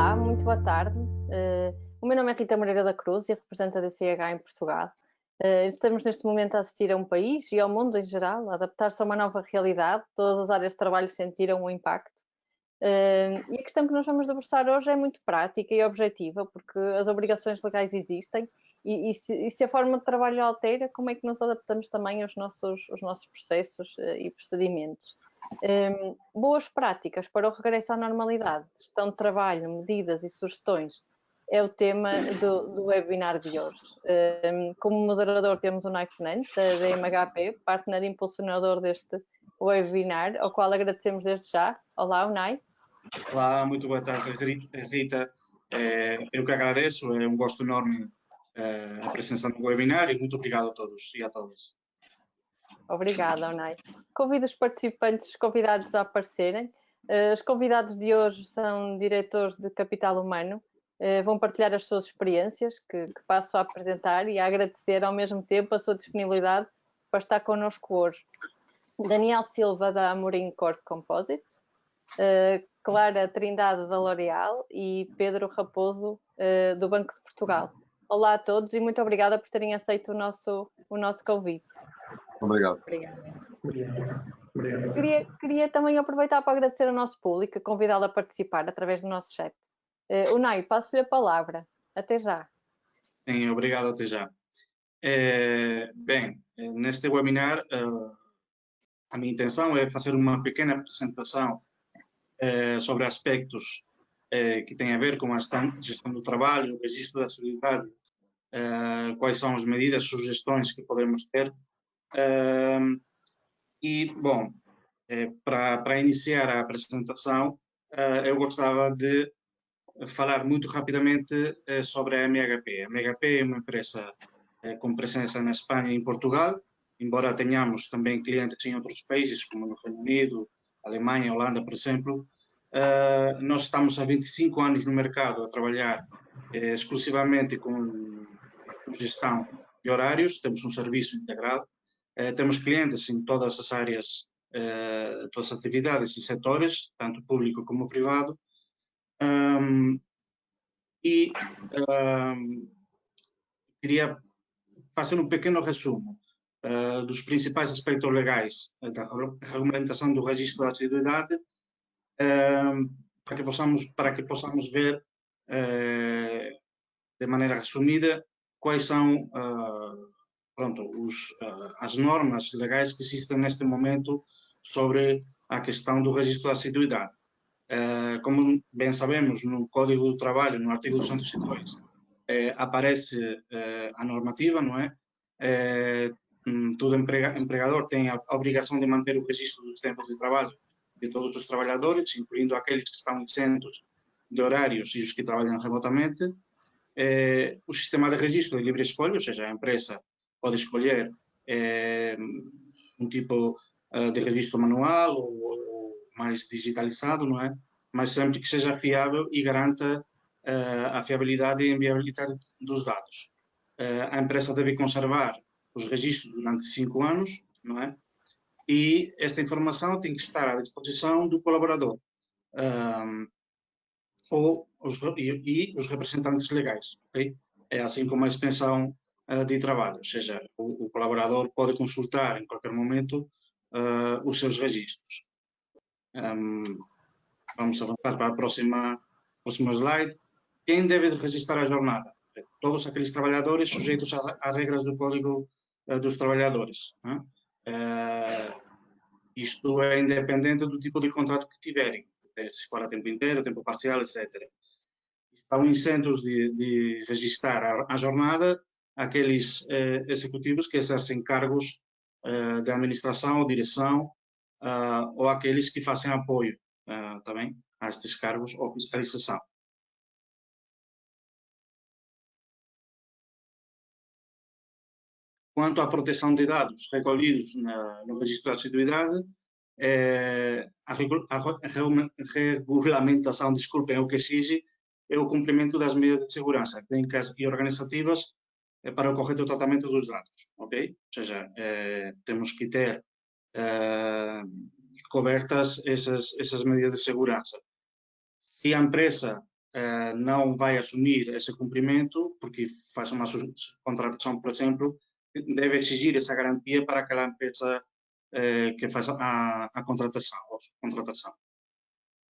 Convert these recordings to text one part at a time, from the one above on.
Olá, muito boa tarde. O meu nome é Rita Moreira da Cruz e represento a DCH em Portugal. Estamos neste momento a assistir a um país e ao mundo em geral a adaptar-se a uma nova realidade. Todas as áreas de trabalho sentiram o impacto. E a questão que nós vamos debruçar hoje é muito prática e objetiva, porque as obrigações legais existem e se a forma de trabalho altera, como é que nos adaptamos também aos nossos processos e procedimentos? Boas práticas para o regresso à normalidade, gestão de trabalho, medidas e sugestões é o tema do webinar de hoje. Como moderador temos o Nai Fernandes, da MHP, partner impulsionador deste webinar, ao qual agradecemos desde já. Olá, Unai. Olá, muito boa tarde, Rita. Eu que agradeço, é um gosto enorme a presença no webinar e muito obrigado a todos e a todas. Obrigada, Unai. Convido os participantes, os convidados a aparecerem. Os convidados de hoje são diretores de capital humano, vão partilhar as suas experiências, que passo a apresentar e a agradecer ao mesmo tempo a sua disponibilidade para estar connosco hoje. Daniel Silva, da Amorim Corp Composites, Clara Trindade, da L'Oréal e Pedro Raposo, do Banco de Portugal. Olá a todos e muito obrigada por terem aceito o nosso convite. Obrigado. Queria também aproveitar para agradecer ao nosso público, convidá-lo a participar através do nosso chat. Unai, passo-lhe a palavra. Até já. Sim, obrigado, até já. Bem, neste webinar, a minha intenção é fazer uma pequena apresentação sobre aspectos que têm a ver com a gestão do trabalho, o registro da solidariedade, quais são as medidas, sugestões que podemos ter. Bom, para iniciar a apresentação, eu gostava de falar muito rapidamente sobre a MHP. A MHP é uma empresa com presença na Espanha e em Portugal, embora tenhamos também clientes em outros países, como no Reino Unido, Alemanha, Holanda, por exemplo. Nós estamos há 25 anos no mercado a trabalhar exclusivamente com gestão de horários, temos um serviço integrado, temos clientes em todas as áreas, todas as atividades e setores, tanto público como privado, queria fazer um pequeno resumo dos principais aspectos legais da regulamentação do registro da assiduidade, para que possamos ver de maneira resumida quais são as normas legais que existem neste momento sobre a questão do registro da assiduidade. Como bem sabemos, no Código do Trabalho, no artigo 202, aparece a normativa, não é? Todo empregador tem a obrigação de manter o registro dos tempos de trabalho de todos os trabalhadores, incluindo aqueles que estão isentos de horários e os que trabalham remotamente. O sistema de registro de livre escolha, ou seja, a empresa pode escolher um tipo de registro manual ou mais digitalizado, não é? Mas sempre que seja fiável e garanta a fiabilidade e inviabilidade dos dados. A empresa deve conservar os registros durante 5 anos, não é? E esta informação tem que estar à disposição do colaborador e os representantes legais, ok? É assim como a extensão de trabalho, ou seja, o colaborador pode consultar em qualquer momento os seus registros. Vamos avançar para a próxima slide. Quem deve registrar a jornada? Todos aqueles trabalhadores sujeitos às regras do Código dos Trabalhadores. Isto é independente do tipo de contrato que tiverem, se for a tempo inteiro, tempo parcial, etc. Estão isentos de registrar a jornada aqueles executivos que exercem cargos de administração ou direção, ou aqueles que fazem apoio também a estes cargos ou fiscalização. Quanto à proteção de dados recolhidos no registro de assiduidade, a regulamentação, desculpem, o que exige é o cumprimento das medidas de segurança técnicas e organizativas para o correto tratamento dos dados, ok? Ou seja, temos que ter cobertas essas medidas de segurança. Se a empresa não vai assumir esse cumprimento, porque faz uma contratação, por exemplo, deve exigir essa garantia para aquela empresa que faz a contratação.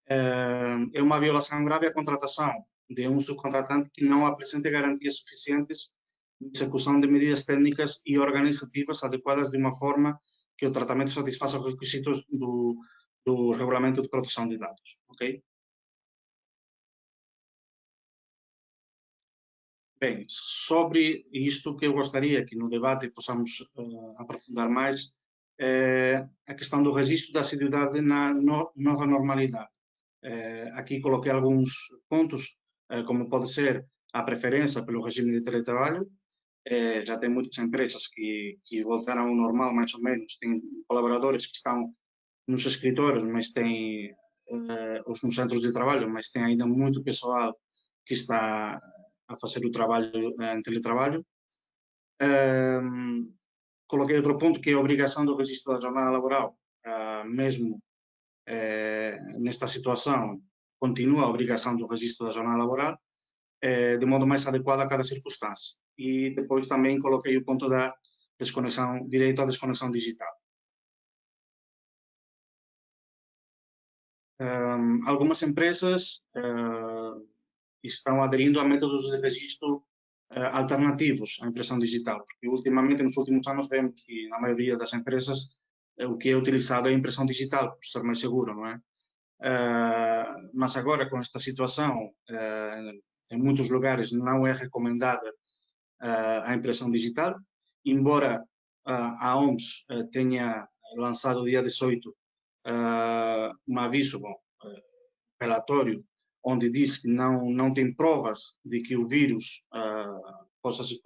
É uma violação grave a contratação de um subcontratante que não apresente garantias suficientes de execução de medidas técnicas e organizativas adequadas de uma forma que o tratamento satisfaça os requisitos do Regulamento de Proteção de Dados. Ok? Bem, sobre isto que eu gostaria que no debate possamos aprofundar mais, a questão do registro da assiduidade na nova normalidade. Aqui coloquei alguns pontos, como pode ser a preferência pelo regime de teletrabalho. Já tem muitas empresas que voltaram ao normal, mais ou menos. Tem colaboradores que estão nos escritórios, mas tem os nos centros de trabalho, mas tem ainda muito pessoal que está a fazer o trabalho em teletrabalho. Coloquei outro ponto que é a obrigação do registro da jornada laboral, mesmo nesta situação, continua a obrigação do registro da jornada laboral, de modo mais adequado a cada circunstância. E depois também coloquei o ponto da desconexão, direito à desconexão digital. Algumas empresas estão aderindo a métodos de registro alternativos à impressão digital, porque ultimamente, nos últimos anos, vemos que na maioria das empresas o que é utilizado é a impressão digital, por ser mais seguro, não é? Mas agora, com esta situação, em muitos lugares não é recomendada a impressão digital, embora a OMS tenha lançado dia 18 um aviso, relatório, onde diz que não tem provas de que o vírus possa se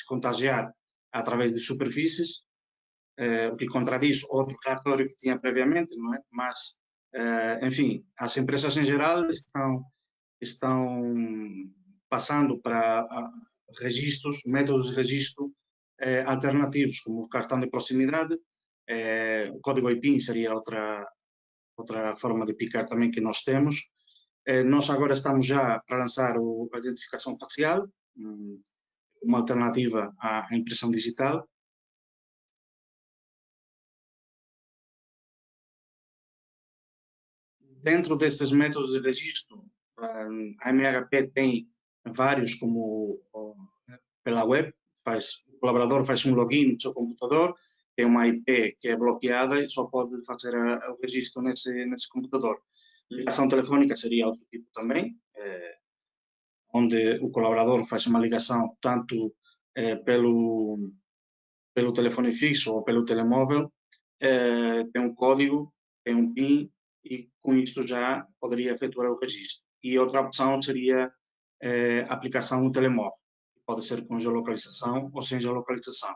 contagiar através de superfícies, o que contradiz outro relatório que tinha previamente, não é? Mas, enfim, as empresas em geral estão passando para registros, métodos de registro alternativos, como o cartão de proximidade, o código IPIN seria outra forma de picar também que nós temos. Nós agora estamos já para lançar a identificação facial, uma alternativa à impressão digital. Dentro destes métodos de registro, a MHP tem vários, como pela web, o colaborador faz um login no seu computador, tem uma IP que é bloqueada e só pode fazer o registro nesse computador. Ligação telefónica seria outro tipo também, onde o colaborador faz uma ligação tanto pelo telefone fixo ou pelo telemóvel, tem um código, tem um PIN, e com isto já poderia efetuar o registro. E outra opção seria a aplicação no telemóvel. Pode ser com geolocalização ou sem geolocalização.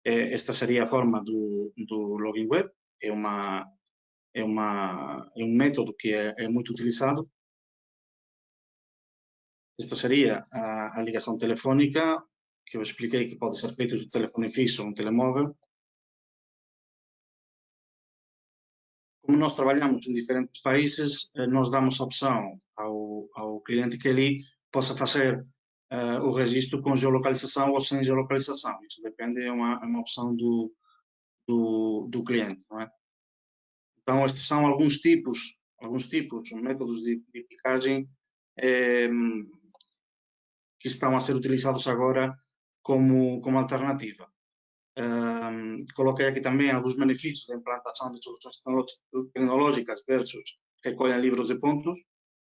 Esta seria a forma do login web. É um método que é muito utilizado. Esta seria a ligação telefónica, que eu expliquei que pode ser feita do telefone fixo ou um telemóvel. Como nós trabalhamos em diferentes países, nós damos a opção ao cliente que ele possa fazer o registro com geolocalização ou sem geolocalização. Isso depende, é uma opção do cliente, não é? Então, estes são alguns tipos, métodos de picagem que estão a ser utilizados agora como alternativa. Coloquei aqui também alguns benefícios da implantação de soluções tecnológicas versus recolhem livros de pontos.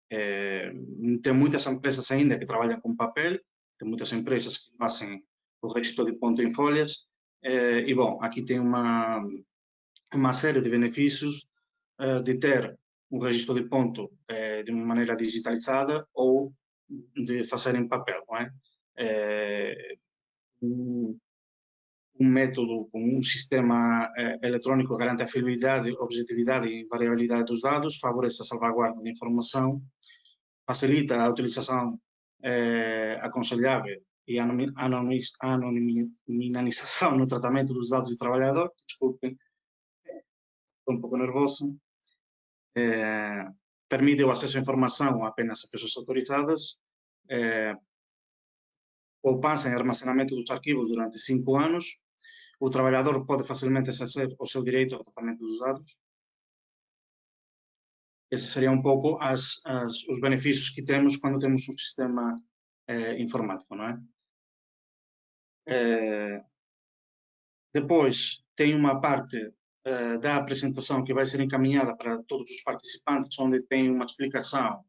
Tem muitas empresas ainda que trabalham com papel, tem muitas empresas que fazem o registro de ponto em folhas, e bom, aqui tem uma série de benefícios de ter um registro de ponto de uma maneira digitalizada ou de fazer em papel, não é? Um método com um sistema eletrônico garante a fiabilidade, objetividade e variabilidade dos dados, favorece a salvaguarda de informação, facilita a utilização aconselhável e anonimização no tratamento dos dados do trabalhador. Desculpem, estou um pouco nervoso. permite o acesso à informação apenas a pessoas autorizadas, poupança em armazenamento dos arquivos durante 5 anos, o trabalhador pode facilmente exercer o seu direito ao tratamento dos dados. Esses seriam um pouco os benefícios que temos quando temos um sistema informático, não é? Depois, tem uma parte da apresentação que vai ser encaminhada para todos os participantes, onde tem uma explicação,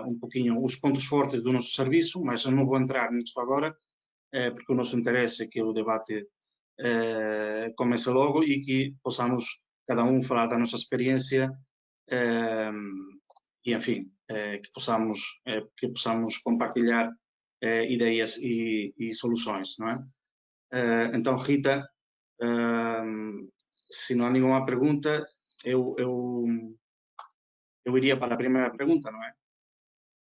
um pouquinho, os pontos fortes do nosso serviço, mas eu não vou entrar nisso agora, porque o nosso interesse é que o debate comece logo e que possamos, cada um, falar da nossa experiência e, enfim, que possamos compartilhar ideias e soluções, não é? Então, Rita, se não há nenhuma pergunta, eu iria para a primeira pergunta, não é?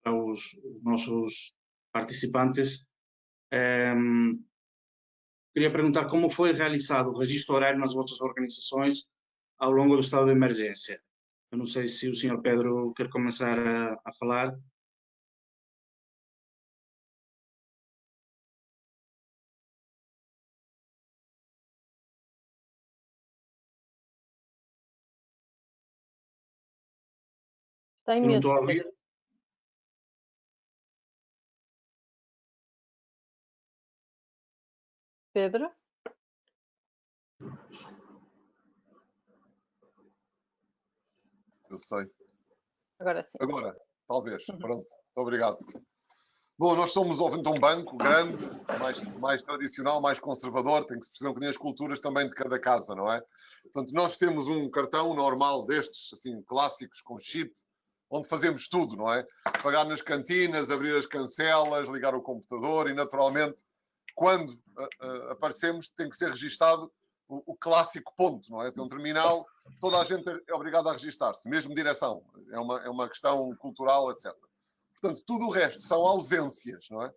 Para os nossos participantes. Queria perguntar como foi realizado o registro horário nas vossas organizações ao longo do estado de emergência. Eu não sei se o Sr. Pedro quer começar a falar. Está em mute, Pedro. Pedro? Eu sei. Agora sim. Agora, talvez. Pronto. Muito obrigado. Bom, nós somos um banco grande, mais tradicional, mais conservador, tem que se perceber um bocadinho as culturas também de cada casa, não é? Portanto, nós temos um cartão normal destes, assim, clássicos, com chip, onde fazemos tudo, não é? Pagar nas cantinas, abrir as cancelas, ligar o computador e, naturalmente, quando aparecemos, tem que ser registado o clássico ponto, não é? Tem um terminal, toda a gente é obrigada a registar-se, mesmo direção. É uma questão cultural, etc. Portanto, tudo o resto são ausências, não é?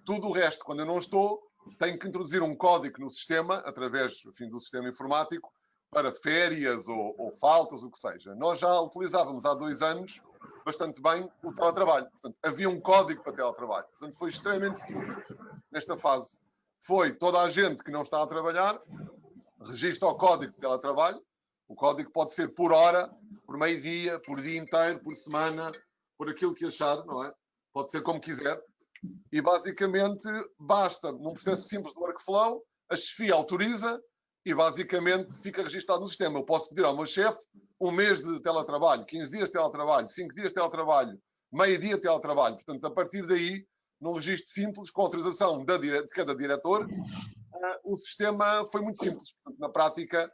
Tudo o resto, quando eu não estou, tenho que introduzir um código no sistema, através, enfim, do sistema informático, para férias ou faltas, o que seja. Nós já utilizávamos há 2 anos bastante bem o teletrabalho. Portanto, havia um código para teletrabalho. Portanto, foi extremamente simples nesta fase. Foi toda a gente que não está a trabalhar, registra o código de teletrabalho. O código pode ser por hora, por meio-dia, por dia inteiro, por semana, por aquilo que achar, não é? Pode ser como quiser. E, basicamente, basta, num processo simples de workflow, a chefia autoriza e, basicamente, fica registado no sistema. Eu posso pedir ao meu chefe 1 mês de teletrabalho, 15 dias de teletrabalho, 5 dias de teletrabalho, meio-dia de teletrabalho. Portanto, a partir daí, num registro simples, com autorização de cada diretor, o sistema foi muito simples. Portanto, na prática,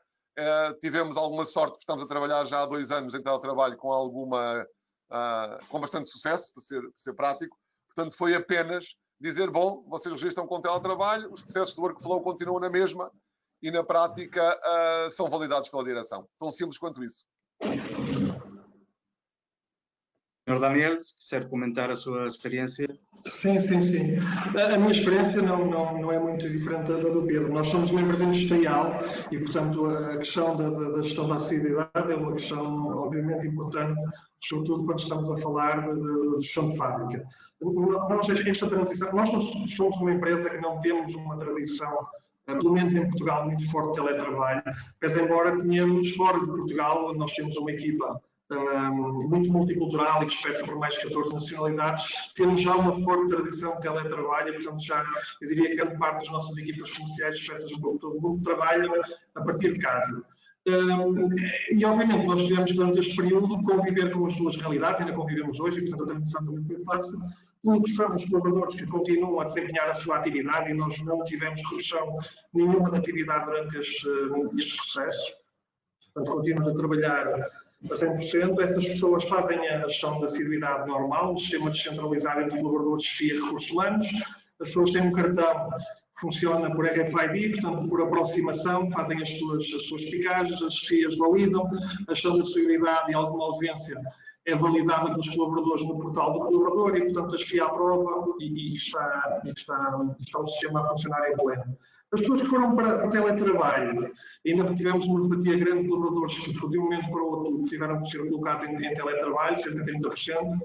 tivemos alguma sorte, porque estamos a trabalhar já há 2 anos em teletrabalho com bastante sucesso, para ser prático. Portanto, foi apenas dizer, bom, vocês registram com teletrabalho, os processos de workflow continuam na mesma e, na prática, são validados pela direção. Tão simples quanto isso. Sr. Daniel, se quiser comentar a sua experiência. Sim. A minha experiência não é muito diferente da do Pedro. Nós somos uma empresa industrial e, portanto, a questão da gestão da acessibilidade é uma questão, obviamente, importante, sobretudo quando estamos a falar de gestão de fábrica. Nós somos uma empresa que não temos uma tradição, pelo menos em Portugal, muito forte de teletrabalho, mas embora tenhamos fora de Portugal, nós temos uma equipa muito multicultural e que expressa por mais de 14 nacionalidades, temos já uma forte tradição de teletrabalho e, portanto, eu diria que grande parte das nossas equipas comerciais expressam um pouco todo o mundo trabalha a partir de casa. E, obviamente, nós tivemos durante este período conviver com as duas realidades, ainda convivemos hoje, e, portanto, a transição também foi fácil. Muitos são os colaboradores que continuam a desempenhar a sua atividade e nós não tivemos redução nenhuma da atividade durante este processo. Portanto, continuamos a trabalhar a 100%. Essas pessoas fazem a gestão da assiduidade normal, o sistema descentralizado entre colaboradores, chefia e recursos humanos. As pessoas têm um cartão que funciona por RFID, portanto, por aproximação, fazem as suas picagens, as chefias validam, a gestão da assiduidade e alguma ausência é validada pelos colaboradores no portal do colaborador e, portanto, a chefia aprova e está o sistema a funcionar em pleno. As pessoas que foram para o teletrabalho, ainda tivemos uma fatia grande de colaboradores que, de um momento para o outro, tiveram que ser colocados em teletrabalho, cerca de 30%.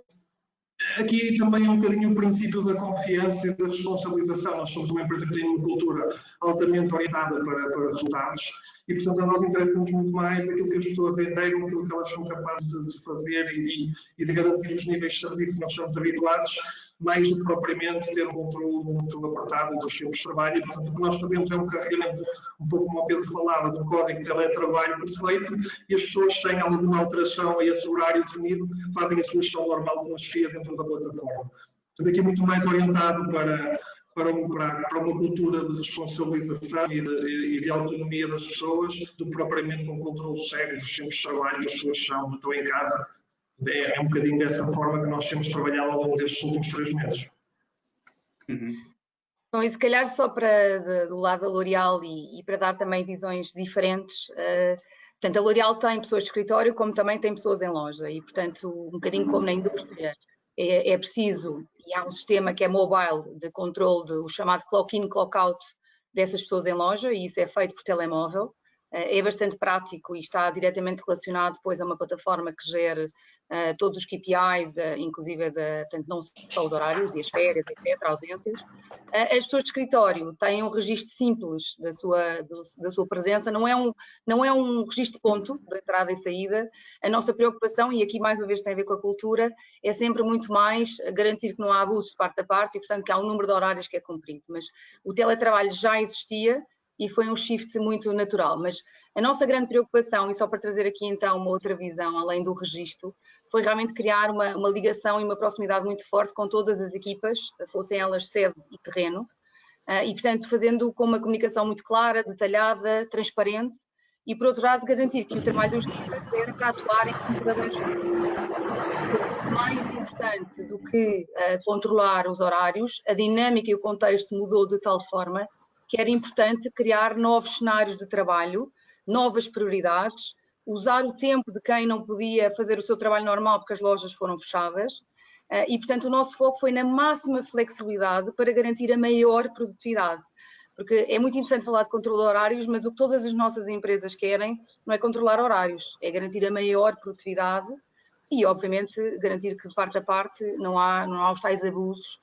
Aqui também é um bocadinho o princípio da confiança e da responsabilização. Nós somos uma empresa que tem uma cultura altamente orientada para resultados e, portanto, a nós interessa-nos muito mais aquilo que as pessoas entregam, aquilo que elas são capazes de fazer e de garantir os níveis de serviço que nós estamos habituados, mais do que propriamente ter um controle muito apertado dos tempos de trabalho. E, portanto, o que nós fazemos é um carregamento, um pouco como o Pedro falava, do código de teletrabalho perfeito, e as pessoas têm alguma alteração a esse horário definido, fazem a sua gestão normal com as FIA dentro da plataforma. Portanto, aqui é muito mais orientado para uma cultura de responsabilização e de autonomia das pessoas, do que propriamente com controle sério dos tempos de trabalho que as pessoas estão em casa. É um bocadinho dessa forma que nós temos trabalhado ao longo destes últimos 3 meses. Bom, e se calhar só do lado da L'Oréal e para dar também visões diferentes, portanto, a L'Oréal tem pessoas de escritório como também tem pessoas em loja e, portanto, um bocadinho como na indústria, é preciso, e há um sistema que é mobile de controle do chamado clock-in, clock-out dessas pessoas em loja e isso é feito por telemóvel. É bastante prático e está diretamente relacionado depois a uma plataforma que gere todos os KPIs, inclusive portanto, não só os horários e as férias, etc., ausências. As pessoas de escritório têm um registro simples da sua presença, não é um registro de ponto de entrada e saída. A nossa preocupação, e aqui mais uma vez tem a ver com a cultura, é sempre muito mais garantir que não há abusos de parte a parte e, portanto, que há um número de horários que é cumprido. Mas o teletrabalho já existia e foi um shift muito natural, mas a nossa grande preocupação, e só para trazer aqui então uma outra visão, além do registro, foi realmente criar uma ligação e uma proximidade muito forte com todas as equipas, fossem elas sede e terreno, e portanto fazendo com uma comunicação muito clara, detalhada, transparente, e por outro lado garantir que o trabalho dos líderes era para atuar em colaboradores. Mais importante do que controlar os horários, a dinâmica e o contexto mudou de tal forma que era importante criar novos cenários de trabalho, novas prioridades, usar o tempo de quem não podia fazer o seu trabalho normal porque as lojas foram fechadas e, portanto, o nosso foco foi na máxima flexibilidade para garantir a maior produtividade. Porque é muito interessante falar de controle de horários, mas o que todas as nossas empresas querem não é controlar horários, é garantir a maior produtividade e, obviamente, garantir que de parte a parte não há os tais abusos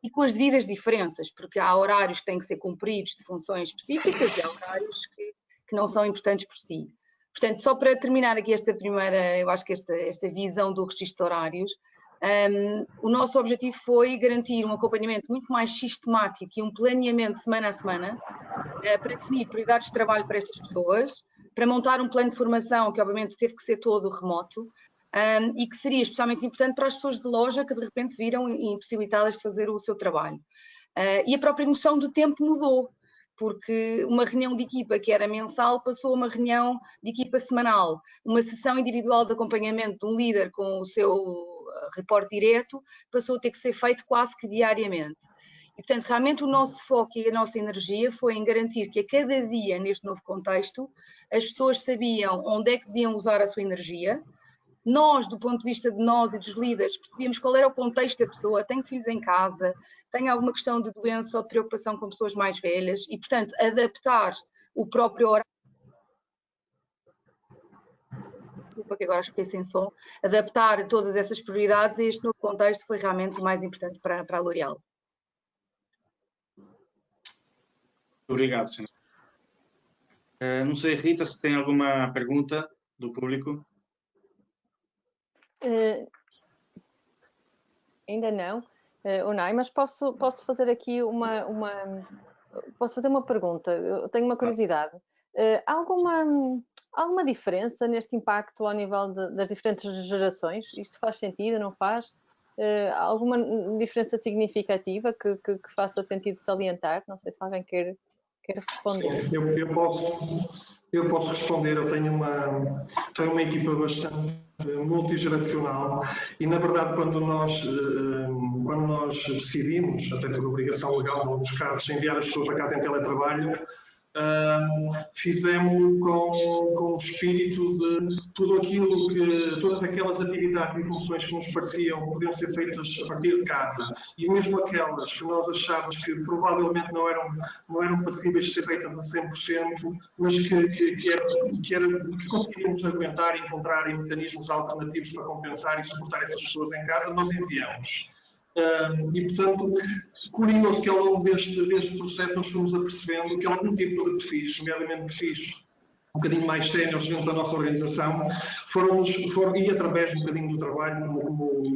e com as devidas diferenças, porque há horários que têm que ser cumpridos de funções específicas e há horários que não são importantes por si. Portanto, só para terminar aqui esta primeira, eu acho que esta visão do registro de horários, o nosso objetivo foi garantir um acompanhamento muito mais sistemático e um planeamento semana a semana para definir prioridades de trabalho para estas pessoas, para montar um plano de formação que obviamente teve que ser todo remoto, e que seria especialmente importante para as pessoas de loja que de repente se viram impossibilitadas de fazer o seu trabalho. E a própria noção do tempo mudou, porque uma reunião de equipa que era mensal passou a uma reunião de equipa semanal, uma sessão individual de acompanhamento de um líder com o seu reporte direto passou a ter que ser feito quase que diariamente. E, portanto, realmente o nosso foco e a nossa energia foi em garantir que a cada dia, neste novo contexto, as pessoas sabiam onde é que deviam usar a sua energia. Nós, do ponto de vista de nós e dos líderes, percebíamos qual era o contexto da pessoa, tem filhos em casa, tem alguma questão de doença ou de preocupação com pessoas mais velhas e, portanto, adaptar o próprio horário. Desculpa que agora fiquei sem som. Adaptar todas essas prioridades a este novo contexto foi realmente o mais importante para a L'Oréal. Obrigado, senhor. Não sei, Rita, se tem alguma pergunta do público. Ainda não, Unai, mas posso fazer aqui posso fazer uma pergunta. Eu tenho uma curiosidade. Alguma diferença neste impacto ao nível das diferentes gerações? Isto faz sentido, não faz? Alguma diferença significativa que faça sentido salientar? Não sei se alguém quer responder. Eu posso responder. Eu tenho uma equipa bastante multigeracional e, na verdade, quando nós decidimos, até por obrigação legal, nos casos, enviar as pessoas para casa em teletrabalho, fizemos com o espírito de tudo aquilo que, todas aquelas atividades e funções que nos pareciam que podiam ser feitas a partir de casa, e mesmo aquelas que nós achávamos que provavelmente não eram passíveis de ser feitas a 100%, mas que conseguiríamos aguentar e encontrar mecanismos alternativos para compensar e suportar essas pessoas em casa, nós enviamos. E, portanto, curioso que ao longo deste processo nós fomos apercebendo que algum tipo de perfis, nomeadamente perfis um bocadinho mais séniores junto à nossa organização, e através um bocadinho do trabalho,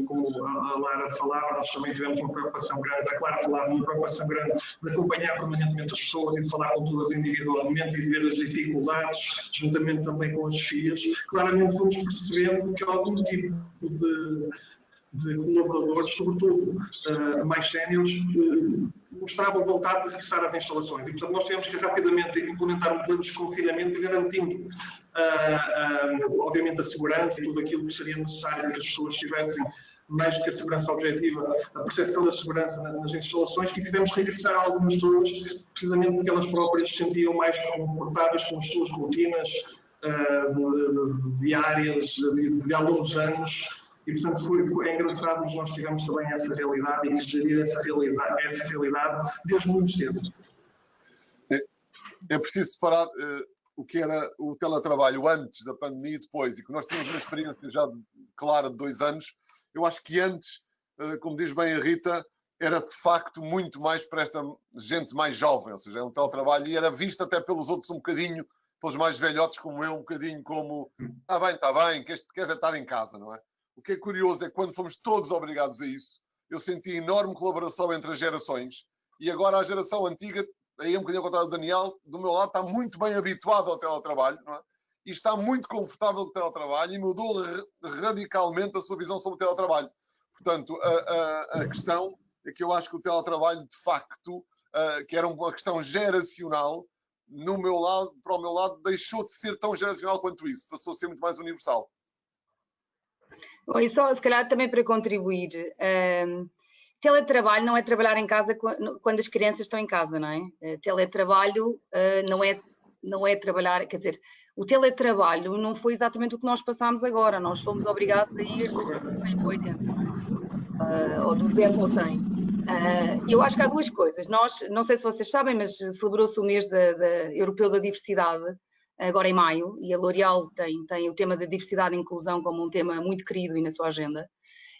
como a Lara falava, nós também tivemos uma preocupação grande, a Clara falava, uma preocupação grande de acompanhar permanentemente as pessoas e de falar com todas individualmente e de ver as dificuldades, juntamente também com as filhas. Claramente fomos percebendo que algum tipo de colaboradores, sobretudo mais séniores, mostravam vontade de regressar às instalações. E, portanto, nós tivemos que rapidamente implementar um plano de desconfinamento, garantindo, obviamente, a segurança e tudo aquilo que seria necessário que as pessoas tivessem, mais do que a segurança objetiva, a percepção da segurança nas instalações, e fizemos regressar algumas pessoas, precisamente porque elas próprias se sentiam mais confortáveis com as suas rotinas diárias de há longos anos. E, portanto, foi engraçado, mas nós tivemos também essa realidade e que gerir essa realidade desde muito cedo. É preciso separar o que era o teletrabalho antes da pandemia e depois, e que nós tínhamos uma experiência já clara de 2 anos. Eu acho que antes, como diz bem a Rita, era de facto muito mais para esta gente mais jovem, ou seja, é um teletrabalho e era visto até pelos outros um bocadinho, pelos mais velhotes como eu, um bocadinho como está bem, queres estar em casa, não é? O que é curioso é que quando fomos todos obrigados a isso, eu senti enorme colaboração entre as gerações, e agora a geração antiga, aí um bocadinho ao contrário do Daniel, do meu lado está muito bem habituada ao teletrabalho, não é? E está muito confortável com o teletrabalho e mudou radicalmente a sua visão sobre o teletrabalho. Portanto, a questão é que eu acho que o teletrabalho, de facto, que era uma questão geracional, para o meu lado, deixou de ser tão geracional quanto isso, passou a ser muito mais universal. Bom, e só, se calhar, também para contribuir, teletrabalho não é trabalhar em casa quando as crianças estão em casa, não é? Teletrabalho não é trabalhar, quer dizer, o teletrabalho não foi exatamente o que nós passámos agora, nós fomos obrigados a ir do 100 para 80, ou do 0 para o 100. Eu acho que há duas coisas. Nós, não sei se vocês sabem, mas celebrou-se o mês europeu da diversidade, agora em maio, e a L'Oréal tem o tema da diversidade e inclusão como um tema muito querido e na sua agenda.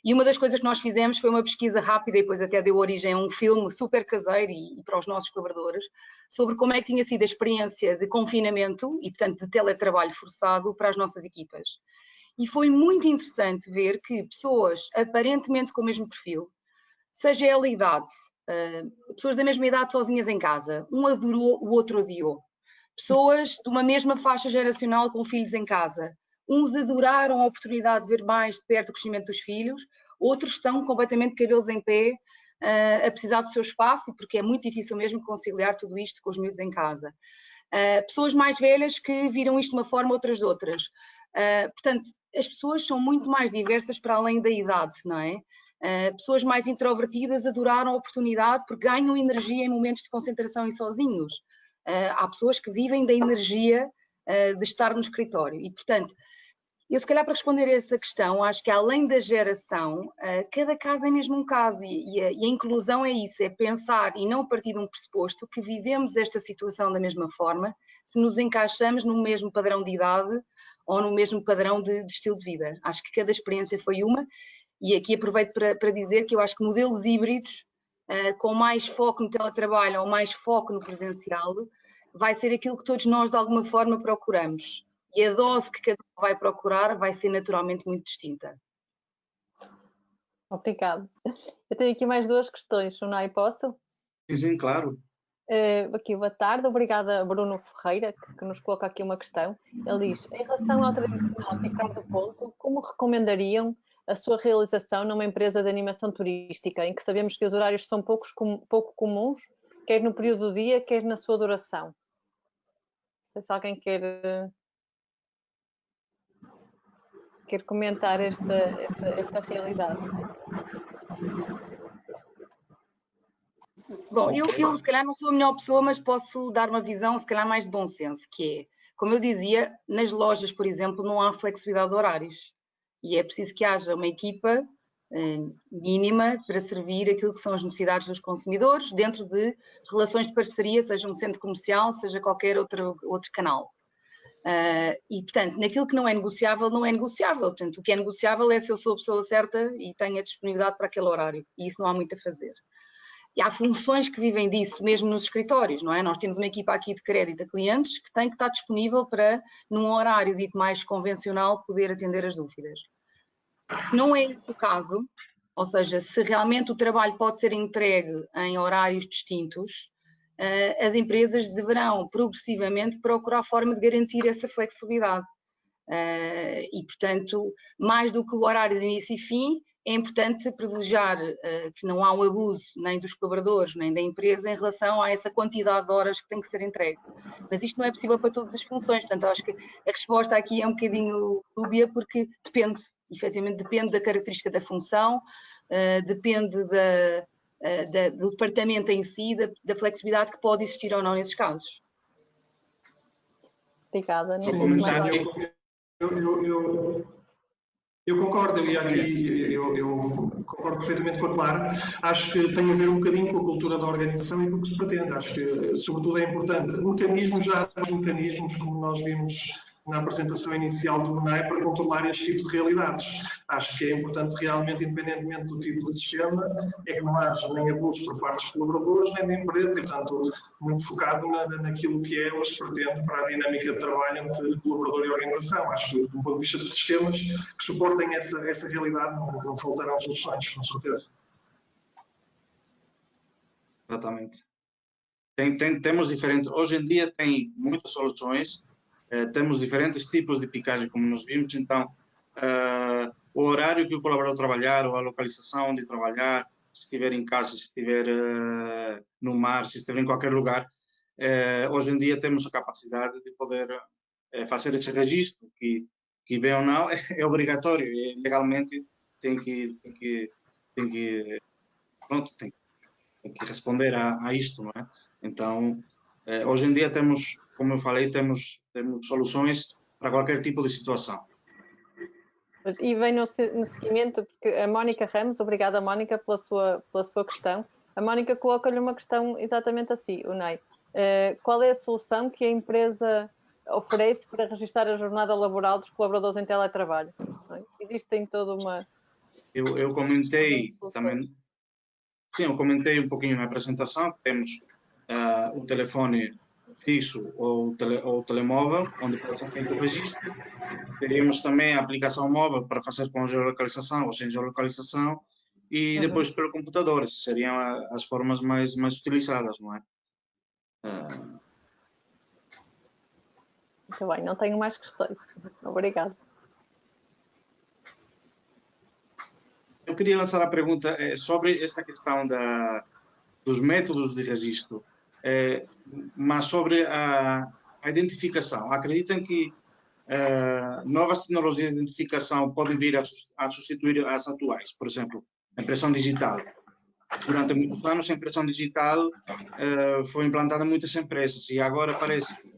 E uma das coisas que nós fizemos foi uma pesquisa rápida e depois até deu origem a um filme super caseiro e para os nossos colaboradores sobre como é que tinha sido a experiência de confinamento e, portanto, de teletrabalho forçado para as nossas equipas. E foi muito interessante ver que pessoas aparentemente com o mesmo perfil, seja ela a idade, pessoas da mesma idade sozinhas em casa, um adorou, o outro odiou. Pessoas de uma mesma faixa geracional com filhos em casa. Uns adoraram a oportunidade de ver mais de perto o crescimento dos filhos, outros estão completamente de cabelos em pé, a precisar do seu espaço, porque é muito difícil mesmo conciliar tudo isto com os miúdos em casa. Pessoas mais velhas que viram isto de uma forma, outras de outras. Portanto, as pessoas são muito mais diversas para além da idade, não é? Pessoas mais introvertidas adoraram a oportunidade porque ganham energia em momentos de concentração e sozinhos. Há pessoas que vivem da energia de estar no escritório e, portanto, eu se calhar para responder a essa questão, acho que além da geração, cada caso é mesmo um caso e a inclusão é isso, é pensar e não partir de um pressuposto que vivemos esta situação da mesma forma, se nos encaixamos no mesmo padrão de idade ou no mesmo padrão de estilo de vida. Acho que cada experiência foi uma e aqui aproveito para dizer que eu acho que modelos híbridos com mais foco no teletrabalho ou mais foco no presencial, vai ser aquilo que todos nós de alguma forma procuramos. E a dose que cada um vai procurar vai ser naturalmente muito distinta. Obrigada. Eu tenho aqui mais 2 questões, Sunay, posso? Sim, claro. Aqui, boa tarde. Obrigada a Bruno Ferreira, que nos coloca aqui uma questão. Ele diz, em relação ao tradicional picar do ponto, como recomendariam a sua realização numa empresa de animação turística, em que sabemos que os horários são pouco comuns, quer no período do dia, quer na sua duração? Não sei se alguém quer comentar esta realidade. Bom, eu se calhar não sou a melhor pessoa, mas posso dar uma visão se calhar mais de bom senso, que é, como eu dizia, nas lojas, por exemplo, não há flexibilidade de horários. E é preciso que haja uma equipa mínima para servir aquilo que são as necessidades dos consumidores dentro de relações de parceria, seja um centro comercial, seja qualquer outro canal. E, portanto, naquilo que não é negociável, não é negociável. Portanto, o que é negociável é se eu sou a pessoa certa e tenho a disponibilidade para aquele horário. E isso não há muito a fazer. E há funções que vivem disso mesmo nos escritórios, não é? Nós temos uma equipa aqui de crédito a clientes que tem que estar disponível para, num horário dito mais convencional, poder atender as dúvidas. Se não é esse o caso, ou seja, se realmente o trabalho pode ser entregue em horários distintos, as empresas deverão progressivamente procurar forma de garantir essa flexibilidade. E, portanto, mais do que o horário de início e fim, é importante privilegiar que não há um abuso nem dos colaboradores, nem da empresa em relação a essa quantidade de horas que tem que ser entregue. Mas isto não é possível para todas as funções, portanto, acho que a resposta aqui é um bocadinho dúbia, porque depende, efetivamente, depende da característica da função, depende do departamento em si, da flexibilidade que pode existir ou não nesses casos. Obrigada. Eu concordo, eu concordo perfeitamente com a Clara. Acho que tem a ver um bocadinho com a cultura da organização e com o que se pretende. Acho que, sobretudo, é importante. Mecanismos, como nós vimos na apresentação inicial do UNAI, para controlar estes tipos de realidades. Acho que é importante realmente, independentemente do tipo de sistema, é que não haja nem abusos por parte dos colaboradores, nem da empresa, e, portanto, muito focado naquilo que é ou se pretende para a dinâmica de trabalho entre colaborador e organização. Acho que, do ponto de vista de sistemas que suportem essa realidade, não faltarão soluções, com certeza. Exatamente. Temos diferentes, hoje em dia tem muitas soluções, temos diferentes tipos de picagem, como nós vimos, então o horário que o colaborador trabalhar, ou a localização onde trabalhar, se estiver em casa, se estiver no mar, se estiver em qualquer lugar, hoje em dia temos a capacidade de poder fazer esse registro, que bem ou não, é obrigatório, e legalmente tem que responder a isto, não é? Então, hoje em dia temos, como eu falei, temos soluções para qualquer tipo de situação. E vem no seguimento, porque a Mónica Ramos, obrigada Mónica pela sua questão, a Mónica coloca-lhe uma questão exatamente assim, Unai. Qual é a solução que a empresa oferece para registrar a jornada laboral dos colaboradores em teletrabalho? Existem toda uma... Eu comentei também... Sim, eu comentei um pouquinho na apresentação, temos o telefone fixo ou o telemóvel, onde pode ser feito o registro. Teríamos também a aplicação móvel para fazer com geolocalização ou sem geolocalização, e depois pelo computador. Essas seriam as formas mais utilizadas, não é? Muito bem, não tenho mais questões. Obrigada. Eu queria lançar a pergunta sobre esta questão dos métodos de registro, mas sobre a identificação. Acreditam que novas tecnologias de identificação podem vir a substituir as atuais? Por exemplo, a impressão digital. Durante muitos anos, a impressão digital foi implantada em muitas empresas, e agora parece que,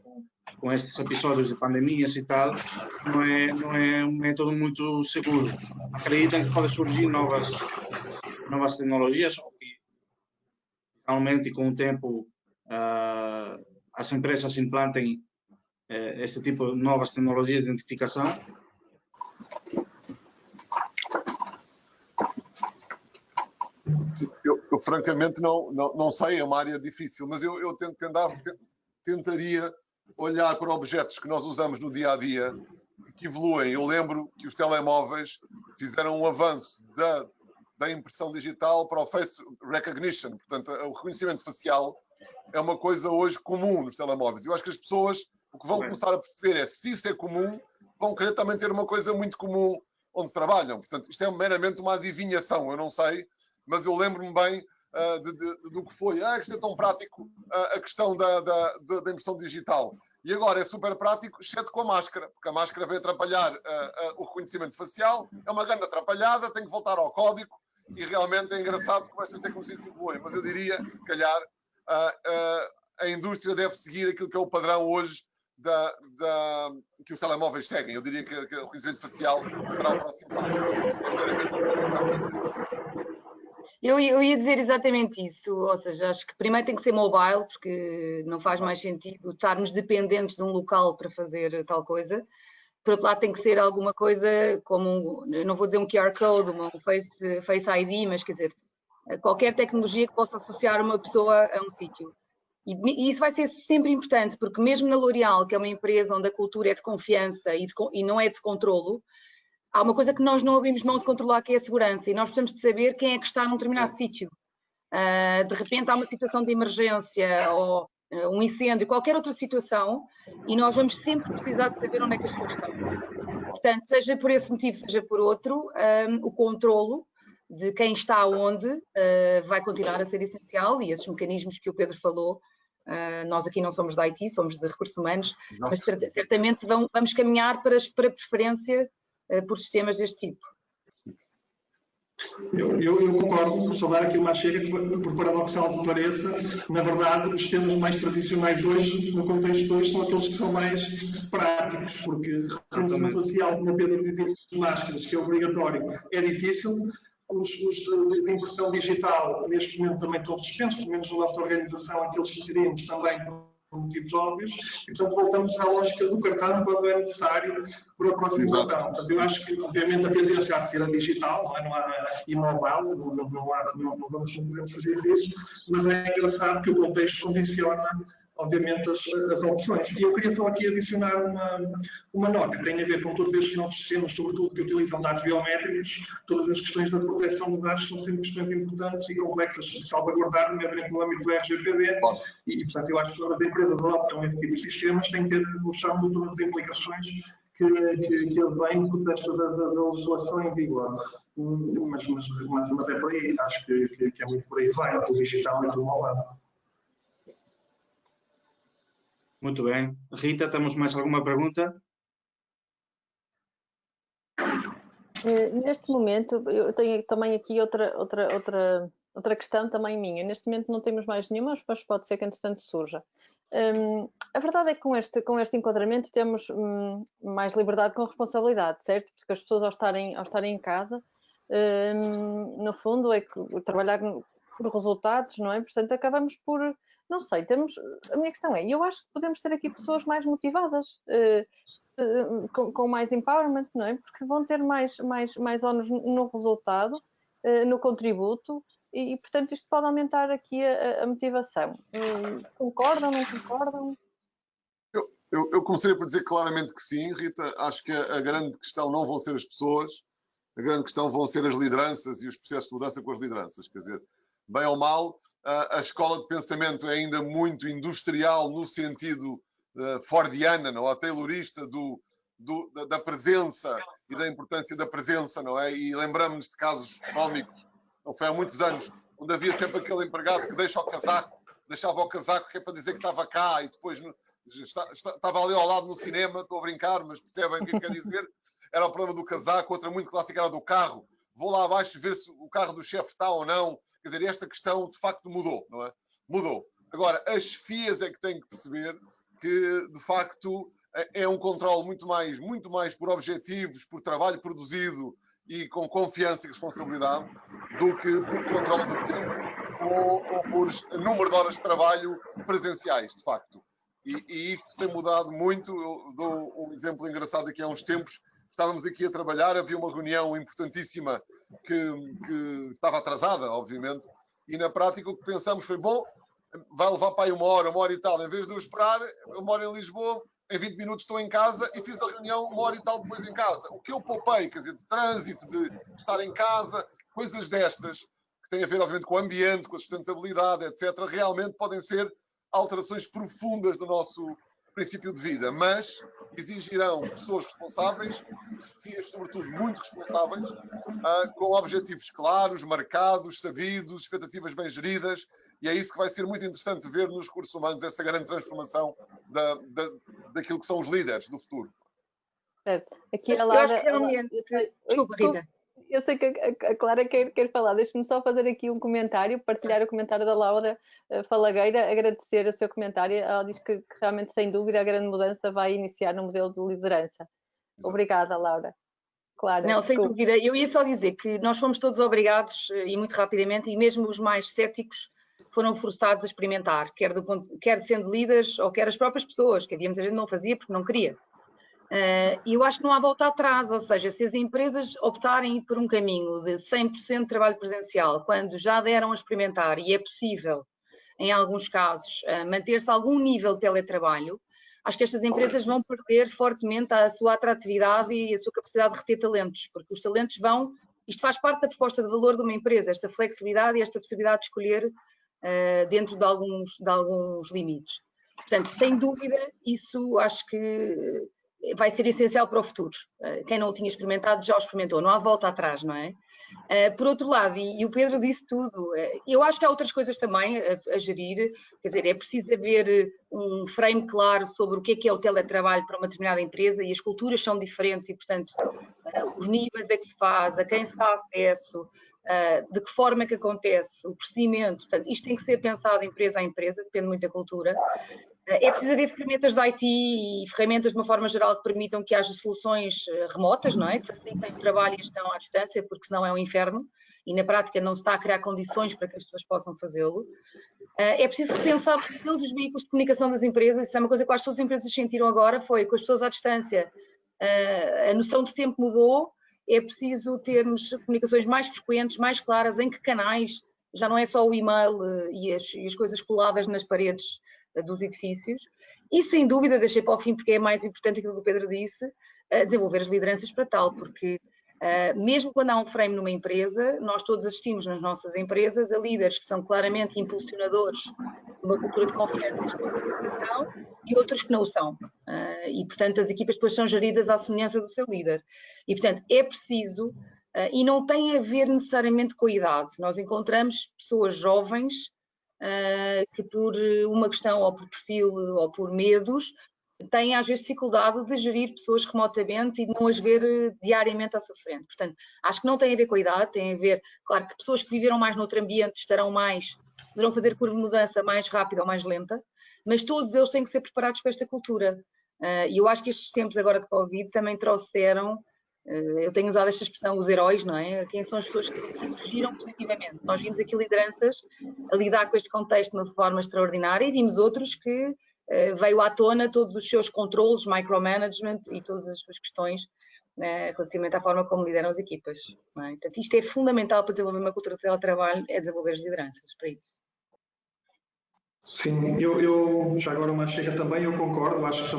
com estes episódios de pandemias e tal, não é um método muito seguro. Acreditam que pode surgir novas tecnologias, ou que realmente com o tempo as empresas implantem este tipo de novas tecnologias de identificação? Eu francamente não sei, é uma área difícil, mas eu tentaria olhar para objetos que nós usamos no dia a dia, que evoluem. Eu lembro que os telemóveis fizeram um avanço da impressão digital para o face recognition, portanto, o reconhecimento facial é uma coisa hoje comum nos telemóveis. Eu acho que as pessoas o que vão começar a perceber é, se isso é comum, vão querer também ter uma coisa muito comum onde trabalham. Portanto, isto é meramente uma adivinhação, eu não sei, mas eu lembro-me bem do que foi. Isto é tão prático, a questão da impressão digital. E agora é super prático, exceto com a máscara, porque a máscara veio atrapalhar o reconhecimento facial, é uma grande atrapalhada, tem que voltar ao código, e realmente é engraçado como estas tecnologias evoluem, mas eu diria que se calhar a indústria deve seguir aquilo que é o padrão hoje que os telemóveis seguem. Eu diria que o reconhecimento facial será o próximo passo. Eu ia dizer exatamente isso, ou seja, acho que primeiro tem que ser mobile, porque não faz mais sentido estarmos dependentes de um local para fazer tal coisa. Por outro lado, tem que ser alguma coisa como, não vou dizer um QR Code, um Face ID, mas quer dizer, qualquer tecnologia que possa associar uma pessoa a um sítio. E isso vai ser sempre importante, porque mesmo na L'Oréal, que é uma empresa onde a cultura é de confiança e não é de controlo, há uma coisa que nós não abrimos mão de controlar, que é a segurança, e nós precisamos de saber quem é que está num determinado sítio. De repente há uma situação de emergência ou um incêndio, qualquer outra situação, e nós vamos sempre precisar de saber onde é que as pessoas estão. Portanto, seja por esse motivo, seja por outro, o controlo de quem está onde vai continuar a ser essencial, e esses mecanismos que o Pedro falou, nós aqui não somos de IT, somos de recursos humanos, mas certamente vamos caminhar para preferência por sistemas deste tipo. Eu concordo, só dar aqui uma chega que, por paradoxal que pareça, na verdade, os sistemas mais tradicionais hoje, no contexto de hoje, são aqueles que são mais práticos, porque reconhecimento facial, como o Pedro dizia, máscaras, que é obrigatório, é difícil. Os de impressão digital, neste momento, também estão suspensos, pelo menos na nossa organização, aqueles que queríamos também por motivos óbvios, e portanto voltamos à lógica do cartão quando é necessário por aproximação. Portanto, eu acho que, obviamente, a tendência há de ser a digital, não há imóvel, não podemos fugir disso, mas é engraçado que o contexto condiciona, obviamente, as opções. E eu queria só aqui adicionar uma nota que tem a ver com todos estes novos sistemas, sobretudo que utilizam dados biométricos. Todas as questões da proteção de dados são sempre questões importantes e complexas de salvaguardar, nomeadamente no âmbito do RGPD. E, portanto, eu acho que todas as empresas adoptam esse tipo de sistemas têm que ter noção de todas as implicações que eles vêm por testa da legislação em vigor. Mas é por aí, acho que é muito por aí vai, o digital e tudo mobile. Muito bem. Rita, temos mais alguma pergunta? Neste momento, eu tenho também aqui outra questão também minha. Neste momento não temos mais nenhuma, mas pode ser que entretanto surja. A verdade é que com este enquadramento temos mais liberdade com responsabilidade, certo? Porque as pessoas ao estarem em casa, no fundo é que trabalhar por resultados, não é? Portanto, acabamos por... Não sei, a minha questão é, eu acho que podemos ter aqui pessoas mais motivadas, com mais empowerment, não é? Porque vão ter mais ónus no resultado, no contributo, e portanto isto pode aumentar aqui a motivação. Concordam, não concordam? Eu começaria por dizer claramente que sim, Rita. Acho que a grande questão não vão ser as pessoas, a grande questão vão ser as lideranças e os processos de mudança com as lideranças. Quer dizer, bem ou mal, a escola de pensamento é ainda muito industrial no sentido fordiana, não? Ou taylorista da presença e da importância da presença, não é? E lembramos-nos de casos cómicos, não foi há muitos anos, onde havia sempre aquele empregado que deixava o casaco que é para dizer que estava cá e depois estava ali ao lado no cinema, estou a brincar, mas percebem o que quer dizer? Era o problema do casaco. Outra muito clássica era do carro. Vou lá abaixo ver se o carro do chefe está ou não. Quer dizer, esta questão de facto mudou, não é? Mudou. Agora, as chefias é que têm que perceber que, de facto, é um controle muito mais por objetivos, por trabalho produzido e com confiança e responsabilidade, do que por controle de tempo ou por número de horas de trabalho presenciais, de facto. E isto tem mudado muito. Eu dou um exemplo engraçado aqui há uns tempos. Estávamos aqui a trabalhar, havia uma reunião importantíssima que estava atrasada, obviamente, e na prática o que pensamos foi, bom, vai levar para aí uma hora e tal, em vez de eu esperar, eu moro em Lisboa, em 20 minutos estou em casa e fiz a reunião uma hora e tal depois em casa. O que eu poupei, quer dizer, de trânsito, de estar em casa, coisas destas, que têm a ver, obviamente, com o ambiente, com a sustentabilidade, etc., realmente podem ser alterações profundas do nosso princípio de vida, mas exigirão pessoas responsáveis, chefias sobretudo muito responsáveis, com objetivos claros, marcados, sabidos, expectativas bem geridas, e é isso que vai ser muito interessante ver nos recursos humanos, essa grande transformação daquilo que são os líderes do futuro. Certo. Aqui a Laura... Eu acho que realmente... Desculpa, Rita. Eu sei que a Clara quer falar. Deixe-me só fazer aqui um comentário, partilhar o comentário da Laura Falagueira, agradecer o seu comentário. Ela diz que realmente, sem dúvida, a grande mudança vai iniciar no modelo de liderança. Obrigada, Laura. Clara, não, sem desculpa. dúvida. Eu ia só dizer que nós fomos todos obrigados, e muito rapidamente, e mesmo os mais céticos foram forçados a experimentar, quer sendo líderes ou quer as próprias pessoas, que havia muita gente que não fazia porque não queria. E eu acho que não há volta atrás, ou seja, se as empresas optarem por um caminho de 100% de trabalho presencial, quando já deram a experimentar, e é possível, em alguns casos, manter-se algum nível de teletrabalho, acho que estas empresas vão perder fortemente a sua atratividade e a sua capacidade de reter talentos, porque os talentos vão... Isto faz parte da proposta de valor de uma empresa, esta flexibilidade e esta possibilidade de escolher dentro de alguns limites. Portanto, sem dúvida, isso acho que vai ser essencial para o futuro. Quem não o tinha experimentado já o experimentou, não há volta atrás, não é? Por outro lado, e o Pedro disse tudo, eu acho que há outras coisas também a gerir, quer dizer, é preciso haver um frame claro sobre o que é o teletrabalho para uma determinada empresa e as culturas são diferentes e, portanto, os níveis é que se faz, a quem se dá acesso, de que forma é que acontece, o procedimento, portanto, isto tem que ser pensado empresa a empresa, depende muito da cultura. É preciso haver ferramentas de IT e ferramentas de uma forma geral que permitam que haja soluções remotas, não é? Que facilitem o trabalho e a gestão à distância, porque senão é um inferno e na prática não se está a criar condições para que as pessoas possam fazê-lo. É preciso repensar todos os veículos de comunicação das empresas, isso é uma coisa que todas as empresas sentiram agora, foi com as pessoas à distância. A noção de tempo mudou, é preciso termos comunicações mais frequentes, mais claras, em que canais, já não é só o e-mail e as coisas coladas nas paredes dos edifícios, e sem dúvida, deixei para o fim porque é mais importante aquilo que o Pedro disse, desenvolver as lideranças para tal, porque mesmo quando há um frame numa empresa, nós todos assistimos nas nossas empresas a líderes que são claramente impulsionadores de uma cultura de confiança e responsabilização e outros que não o são. E, portanto, as equipas depois são geridas à semelhança do seu líder. E, portanto, é preciso, e não tem a ver necessariamente com a idade. Nós encontramos pessoas jovens que por uma questão ou por perfil ou por medos têm às vezes dificuldade de gerir pessoas remotamente e de não as ver diariamente à sua frente. Portanto, acho que não tem a ver com a idade, tem a ver, claro, que pessoas que viveram mais noutro ambiente poderão fazer curva de mudança mais rápida ou mais lenta, mas todos eles têm que ser preparados para esta cultura. E eu acho que estes tempos agora de Covid também trouxeram, eu tenho usado esta expressão, os heróis, não é? Quem são as pessoas que reagiram positivamente. Nós vimos aqui lideranças a lidar com este contexto de uma forma extraordinária e vimos outros que veio à tona todos os seus controles, micromanagement e todas as suas questões relativamente à forma como lideram as equipas. Não é? Portanto, isto é fundamental para desenvolver uma cultura de teletrabalho, é desenvolver as lideranças para isso. Sim, eu já agora uma chega também, eu concordo, eu acho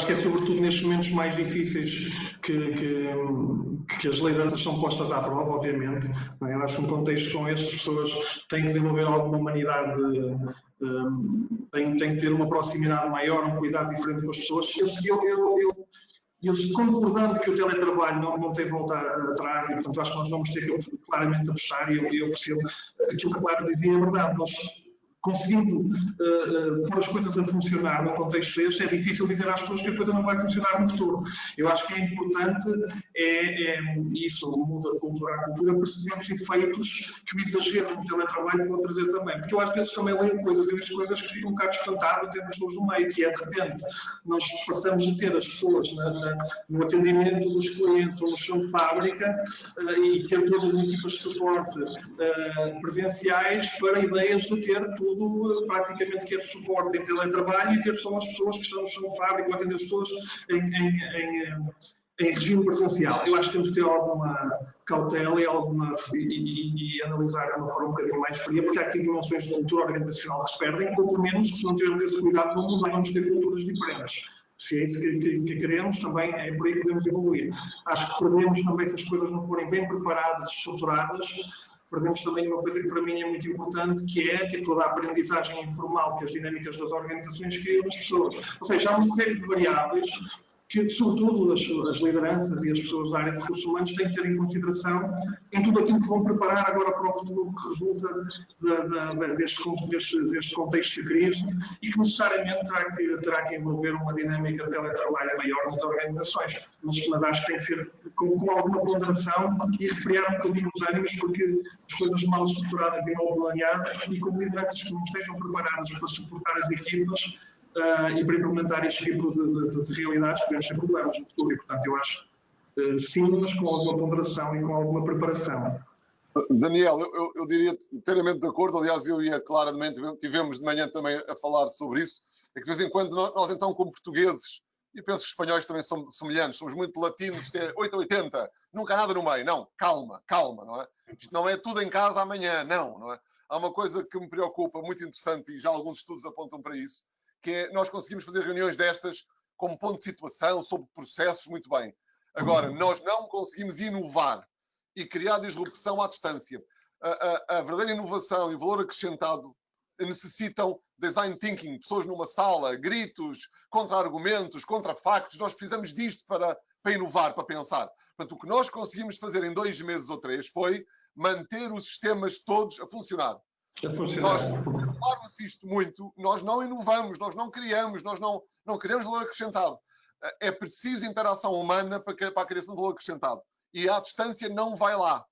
que é sobretudo nestes momentos mais difíceis que as lideranças são postas à prova, obviamente. Eu acho que num contexto com essas pessoas têm que desenvolver alguma humanidade, têm que ter uma proximidade maior, um cuidado diferente com as pessoas. Eu concordando que o teletrabalho não tem volta atrás, e portanto acho que nós vamos ter que claramente apostar, e eu percebo aquilo que o Clara dizia, é verdade, nós conseguindo pôr as coisas a funcionar num contexto deste, é difícil dizer às pessoas que a coisa não vai funcionar no futuro. Eu acho que é importante, isso muda de cultura a cultura, percebemos efeitos que o exagero no teletrabalho pode trazer também. Porque eu às vezes também leio coisas e vejo coisas que ficam um bocado espantadas tendo as pessoas no meio, que é de repente nós passamos a ter as pessoas no atendimento dos clientes ou no chão de fábrica e ter todas as equipas de suporte presenciais para ideias de ter tudo praticamente que é de suporte em teletrabalho e ter só as pessoas que estão no chão de fábrica ou atender as pessoas em regime presencial. Eu acho que temos que ter alguma cautela e analisar de uma forma um bocadinho mais fria, porque há aqui dimensões de cultura organizacional que se perdem, ou pelo menos que se não tivermos esse cuidado não vamos ter culturas diferentes. Se é isso que queremos, também é por aí que devemos evoluir. Acho que perdemos também, se as coisas não forem bem preparadas, estruturadas, perdemos também uma coisa que para mim é muito importante, que é toda a aprendizagem informal que as dinâmicas das organizações criam nas pessoas. Ou seja, há uma série de variáveis que, sobretudo, as lideranças e as pessoas da área de recursos humanos têm que ter em consideração em tudo aquilo que vão preparar agora para o futuro que resulta deste contexto de crise e que necessariamente terá que envolver uma dinâmica de teletrabalho maior nas organizações. Mas acho que tem que ser com alguma ponderação e refriar um bocadinho os ânimos, porque as coisas mal estruturadas e mal planeadas e com lideranças que não estejam preparadas para suportar as equipas e para implementar este tipo de realidades, podemos ter problemas no futuro. E, portanto, eu acho sim, mas com alguma ponderação e com alguma preparação. Daniel, eu diria inteiramente de acordo. Aliás, eu e a Clara tivemos de manhã também a falar sobre isso. É que de vez em quando nós então, como portugueses, e penso que os espanhóis também são semelhantes, somos muito latinos, isto é 880, nunca há nada no meio. Não, calma, não é? Isto não é tudo em casa amanhã, não é? Há uma coisa que me preocupa, muito interessante, e já alguns estudos apontam para isso, que é nós conseguimos fazer reuniões destas como ponto de situação, sobre processos, muito bem. Agora, nós não conseguimos inovar e criar disrupção à distância. A verdadeira inovação e o valor acrescentado necessitam design thinking, pessoas numa sala, gritos, contra-argumentos, contra-factos. Nós precisamos disto para inovar, para pensar. Portanto, o que nós conseguimos fazer em 2 meses ou 3 foi manter os sistemas todos a funcionar. Nós, fala-se isto muito, nós não inovamos, nós não criamos, nós não criamos valor acrescentado. É preciso interação humana para a criação de valor acrescentado. E à distância não vai lá.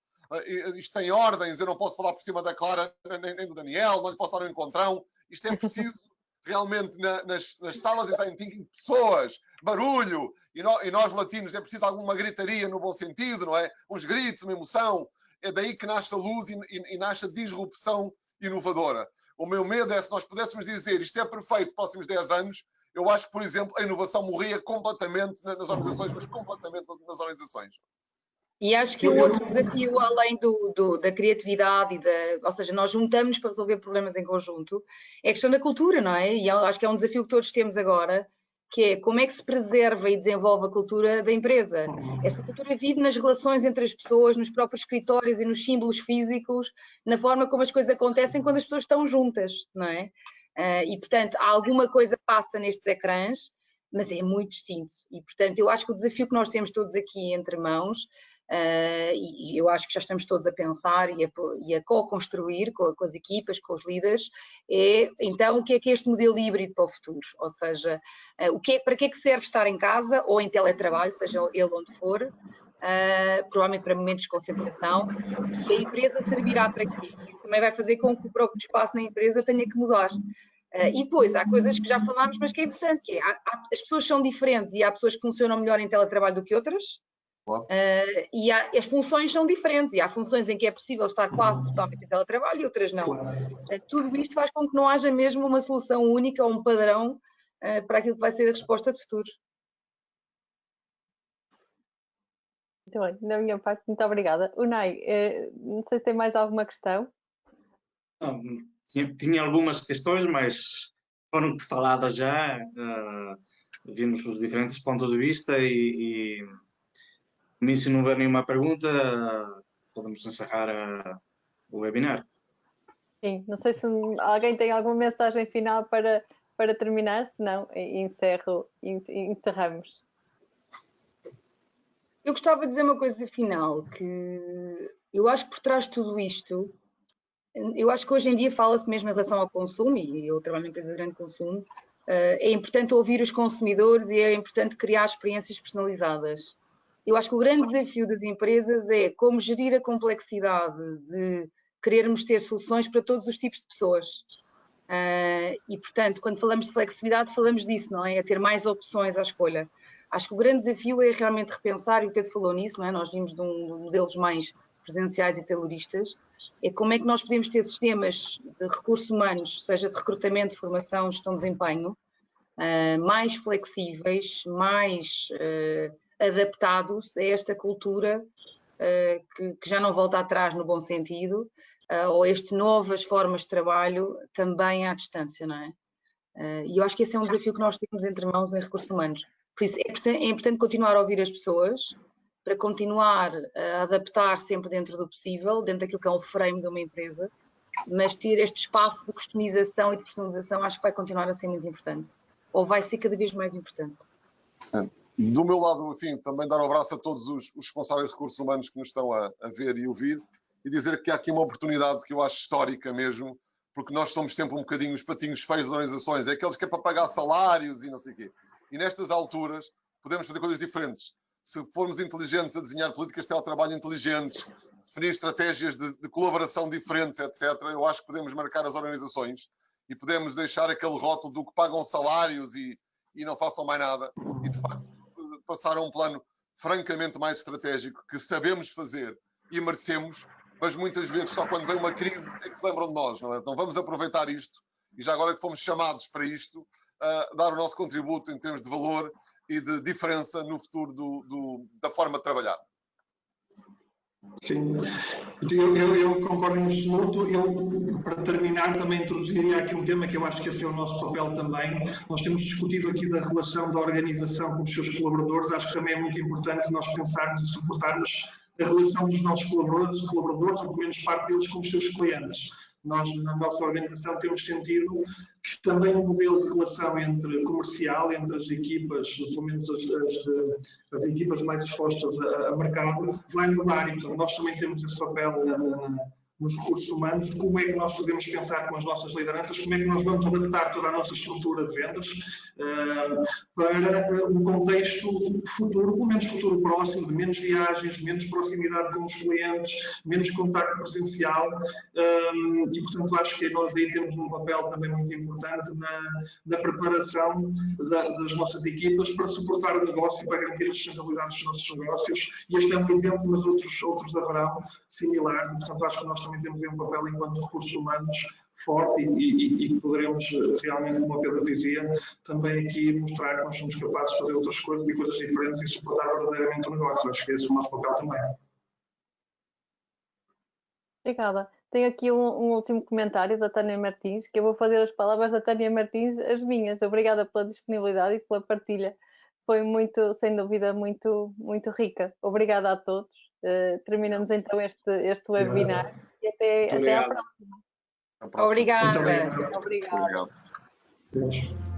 Isto tem ordens, eu não posso falar por cima da Clara nem do Daniel, não lhe posso dar um encontrão. Isto é preciso realmente nas salas de design thinking, pessoas, barulho. E nós latinos é preciso alguma gritaria no bom sentido, não é? Uns gritos, uma emoção. É daí que nasce a luz e nasce a disrupção inovadora. O meu medo é se nós pudéssemos dizer isto é perfeito nos próximos 10 anos, eu acho que, por exemplo, a inovação morria completamente nas organizações, mas completamente nas organizações. E acho que o outro desafio, além da criatividade, ou seja, nós juntamos para resolver problemas em conjunto, é a questão da cultura, não é? E acho que é um desafio que todos temos agora, que é como é que se preserva e desenvolve a cultura da empresa. Esta cultura vive nas relações entre as pessoas, nos próprios escritórios e nos símbolos físicos, na forma como as coisas acontecem quando as pessoas estão juntas, não é? E, portanto, alguma coisa passa nestes ecrãs, mas é muito distinto. E, portanto, eu acho que o desafio que nós temos todos aqui entre mãos, e eu acho que já estamos todos a pensar e a co-construir com as equipas, com os líderes, é então o que é este modelo híbrido para o futuro? Ou seja, para que é que serve estar em casa ou em teletrabalho, seja ele onde for, provavelmente para momentos de concentração, e a empresa servirá para quê? Isso também vai fazer com que o próprio espaço na empresa tenha que mudar. E depois, há coisas que já falámos, mas que é importante, que é, as pessoas são diferentes e há pessoas que funcionam melhor em teletrabalho do que outras, e as funções são diferentes, e há funções em que é possível estar quase totalmente em teletrabalho e outras não. Tudo isto faz com que não haja mesmo uma solução única ou um padrão para aquilo que vai ser a resposta de futuro. Muito bem, da minha parte, muito obrigada. Unai, não sei se tem mais alguma questão. Não, tinha algumas questões, mas foram faladas já. Vimos os diferentes pontos de vista e se não houver nenhuma pergunta, podemos encerrar o webinar. Sim, não sei se alguém tem alguma mensagem final para terminar, se não, encerramos. Eu gostava de dizer uma coisa final, que eu acho que por trás de tudo isto, eu acho que hoje em dia fala-se mesmo em relação ao consumo, e eu trabalho numa empresa de grande consumo, é importante ouvir os consumidores e é importante criar experiências personalizadas. Eu acho que o grande desafio das empresas é como gerir a complexidade de querermos ter soluções para todos os tipos de pessoas. E, portanto, quando falamos de flexibilidade, falamos disso, não é? É ter mais opções à escolha. Acho que o grande desafio é realmente repensar, e o Pedro falou nisso, não é? Nós vimos de modelos mais presenciais e tayloristas, é como é que nós podemos ter sistemas de recursos humanos, seja de recrutamento, formação, gestão de desempenho, mais flexíveis, mais adaptados a esta cultura que já não volta atrás no bom sentido, ou estas novas formas de trabalho também à distância, não é? E eu acho que esse é um desafio que nós temos entre mãos em recursos humanos. Por isso é importante continuar a ouvir as pessoas, para continuar a adaptar sempre dentro do possível, dentro daquilo que é o frame de uma empresa, mas ter este espaço de customização e de personalização acho que vai continuar a ser muito importante, ou vai ser cada vez mais importante. Do meu lado, enfim, também dar um abraço a todos os responsáveis de recursos humanos que nos estão a ver e ouvir e dizer que há aqui uma oportunidade que eu acho histórica mesmo, porque nós somos sempre um bocadinho os patinhos feios das organizações, é aqueles que é para pagar salários e não sei o quê. E nestas alturas podemos fazer coisas diferentes. Se formos inteligentes a desenhar políticas de teletrabalho inteligentes, definir estratégias de colaboração diferentes, etc., eu acho que podemos marcar as organizações e podemos deixar aquele rótulo do que pagam salários e não façam mais nada e, de facto, passar a um plano francamente mais estratégico que sabemos fazer e merecemos, mas muitas vezes só quando vem uma crise é que se lembram de nós, não é? Então vamos aproveitar isto e já agora que fomos chamados para isto, dar o nosso contributo em termos de valor e de diferença no futuro da forma de trabalhar. Sim, eu concordo em absoluto. Eu, para terminar, também introduziria aqui um tema que eu acho que esse é o nosso papel também. Nós temos discutido aqui da relação da organização com os seus colaboradores. Acho que também é muito importante nós pensarmos e suportarmos a relação dos nossos colaboradores, ou pelo menos parte deles, com os seus clientes. Nós, na nossa organização, temos sentido que também o modelo de relação comercial entre as equipas, pelo menos as equipas mais expostas a mercado, vai mudar. E, portanto, nós também temos esse papel nos recursos humanos. Como é que nós podemos pensar com as nossas lideranças, como é que nós vamos adaptar toda a nossa estrutura de vendas para um contexto futuro, pelo menos futuro próximo, de menos viagens, menos proximidade com os clientes, menos contacto presencial, e portanto acho que nós aí temos um papel também muito importante na preparação das nossas equipas para suportar o negócio, para garantir a sustentabilidade dos nossos negócios, e este é um exemplo, mas outros haverão similares. Portanto acho que nós também temos um papel enquanto recursos humanos forte e poderemos realmente, como a Pedro dizia, também aqui mostrar que nós somos capazes de fazer outras coisas e coisas diferentes e suportar verdadeiramente o negócio. Acho que esse é o nosso papel também. Obrigada. Tenho aqui um último comentário da Tânia Martins, que eu vou fazer as palavras da Tânia Martins as minhas. Obrigada pela disponibilidade e pela partilha. Foi muito, sem dúvida, muito rica. Obrigada a todos. Terminamos então este webinar e até à próxima. Obrigada. Obrigada. Obrigado.